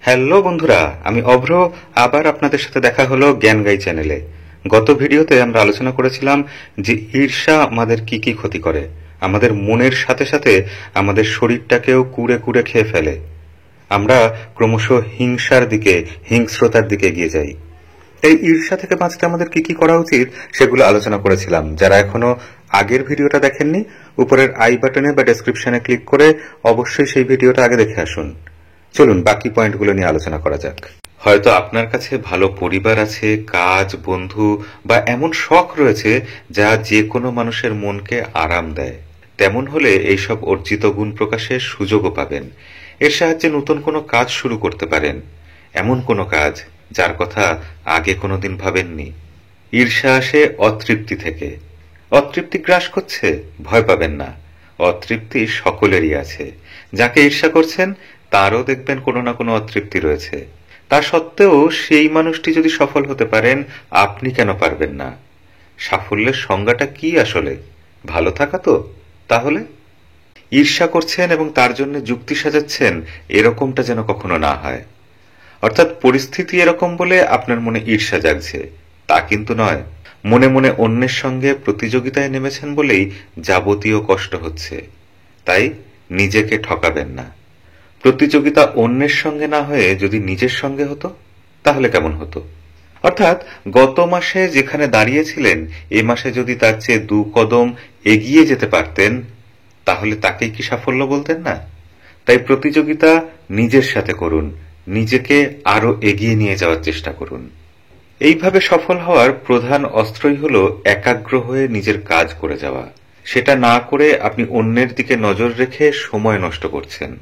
Hello বন্ধুরা, আমি অভ্র। আবার আপনাদের সাথে দেখা হলো জ্ঞান গাই চ্যানেলে। গত ভিডিওতে আমরা আলোচনা করেছিলাম যে ঈর্ষা আমাদের কি কি ক্ষতি করে। আমাদের মনের সাথে সাথে আমাদের শরীরটাকেও কুড়ে কুড়ে খেয়ে ফেলে। আমরা ক্রমশ হিংসার দিকে, হিংস্রতার দিকে এগিয়ে যাই। এই ঈর্ষা থেকে বাঁচতে আমাদের কি কি করা উচিত সেগুলো আলোচনা করেছিলাম। যারা এখনো আগের ভিডিওটা দেখেননি, উপরের আই বাটনে বা ডেসক্রিপশনে ক্লিক করে অবশ্যই সেই ভিডিওটা আগে দেখে আসুন। চলুন বাকি পয়েন্টগুলো নিয়ে আলোচনা করা যাক। হয়তো আপনার কাছে ভালো পরিবার আছে, কাজ, বন্ধু বা এমন শখ রয়েছে যা যে কোনো মানুষের মনকে আরাম দেয়। তেমন হলে এইসব অর্জিত গুণ প্রকাশের সুযোগও পাবেন। এর সাহায্যে নতুন কোনো কাজ শুরু করতে পারেন, এমন কোনো কাজ যার কথা আগে কোনোদিন ভাবেননি। ঈর্ষা আসে অতৃপ্তি থেকে। অতৃপ্তি গ্রাস করছে, ভয় পাবেন না। অতৃপ্তি সকলেরই আছে। যাকে ঈর্ষা করছেন তারও দেখবেন কোনো না কোনো অতৃপ্তি রয়েছে। তা সত্ত্বেও সেই মানুষটি যদি সফল হতে পারেন, আপনি কেন পারবেন না? সাফল্যের সংজ্ঞাটা কি আসলে? ভালো থাকা তো? তাহলে ঈর্ষা করছেন এবং তার জন্য যুক্তি সাজাচ্ছেন, এরকমটা যেন কখনো না হয়। অর্থাৎ পরিস্থিতি এরকম বলে আপনার মনে ঈর্ষা জাগছে, তা কিন্তু নয়। মনে মনে অন্যের সঙ্গে প্রতিযোগিতায় নেমেছেন বলেই যাবতীয় কষ্ট হচ্ছে। তাই নিজেকে ঠকাবেন না। প্রতিযোগিতা অন্যের সঙ্গে না হয়ে যদি নিজের সঙ্গে হতো তাহলে কেমন হতো? অর্থাৎ গত মাসে যেখানে দাঁড়িয়েছিলেন, এ মাসে যদি তার চেয়ে 2 কদম এগিয়ে যেতে পারতেন, তাহলে তাকেই কি সাফল্য বলতেন না? তাই প্রতিযোগিতা নিজের সাথে করুন, নিজেকে আরো এগিয়ে নিয়ে যাওয়ার চেষ্টা করুন। এইভাবে সফল হওয়ার প্রধান অস্ত্রই হলো একাগ্র হয়ে নিজের কাজ করে যাওয়া। সেটা না করে আপনি অন্যের দিকে নজর রেখে সময় নষ্ট করছেন,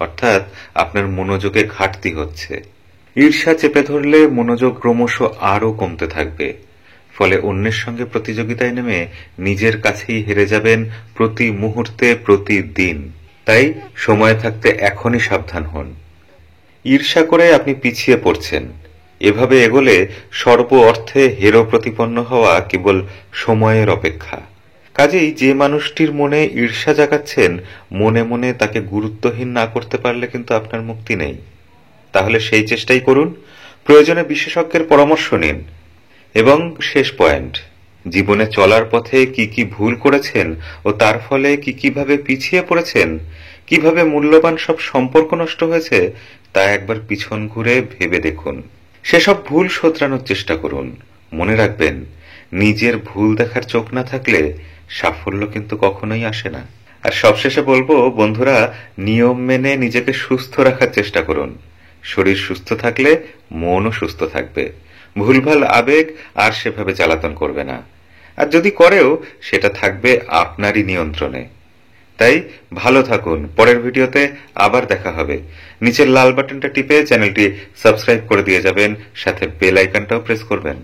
অর্থাৎ আপনার মনোযোগে ঘাটতি হচ্ছে। ঈর্ষা চেপে ধরলে মনোযোগ ক্রমশ আরো কমতে থাকবে। ফলে অন্যের সঙ্গে প্রতিযোগিতায় নেমে নিজের কাছেই হেরে যাবেন প্রতি মুহূর্তে, প্রতিদিন। তাই সময় থাকতে এখনই সাবধান হন। ঈর্ষা করে আপনি পিছিয়ে পড়ছেন। এভাবে এগোলে সর্ব অর্থে হেরো প্রতিপন্ন হওয়া কেবল সময়ের অপেক্ষা। কাজেই যে মানুষটির মনে ঈর্ষা জাগাচ্ছেন, মনে মনে তাকে গুরুত্বহীন না করতে পারলে কিন্তু আপনার মুক্তি নেই। তাহলে সেই চেষ্টাই করুন। প্রয়োজনে বিশেষজ্ঞের পরামর্শ নিন। এবং শেষ পয়েন্ট, জীবনে চলার পথে কি কি ভুল করেছেন ও তার ফলে কিভাবে পিছিয়ে পড়েছেন, কিভাবে মূল্যবান সব সম্পর্ক নষ্ট হয়েছে, তা একবার পিছন ঘুরে ভেবে দেখুন। সেসব ভুল শোধরানোর চেষ্টা করুন। মনে রাখবেন, নিজের ভুল দেখার চোখ না থাকলে সাফল্য কিন্তু কখনোই আসে না। আর সবশেষে বলবো, বন্ধুরা, নিয়ম মেনে নিজেকে সুস্থ রাখার চেষ্টা করুন। শরীর সুস্থ থাকলে মনও সুস্থ থাকবে। ভুলভাল আবেগ আর সেভাবে জ্বালাতন করবে না। আর যদি করেও সেটা থাকবে আপনারই নিয়ন্ত্রণে। তাই ভালো থাকুন। পরের ভিডিওতে আবার দেখা হবে। নিচের লাল বাটনটা টিপে চ্যানেলটি সাবস্ক্রাইব করে দিয়ে যাবেন, সাথে বেল আইকনটাও প্রেস করবেন।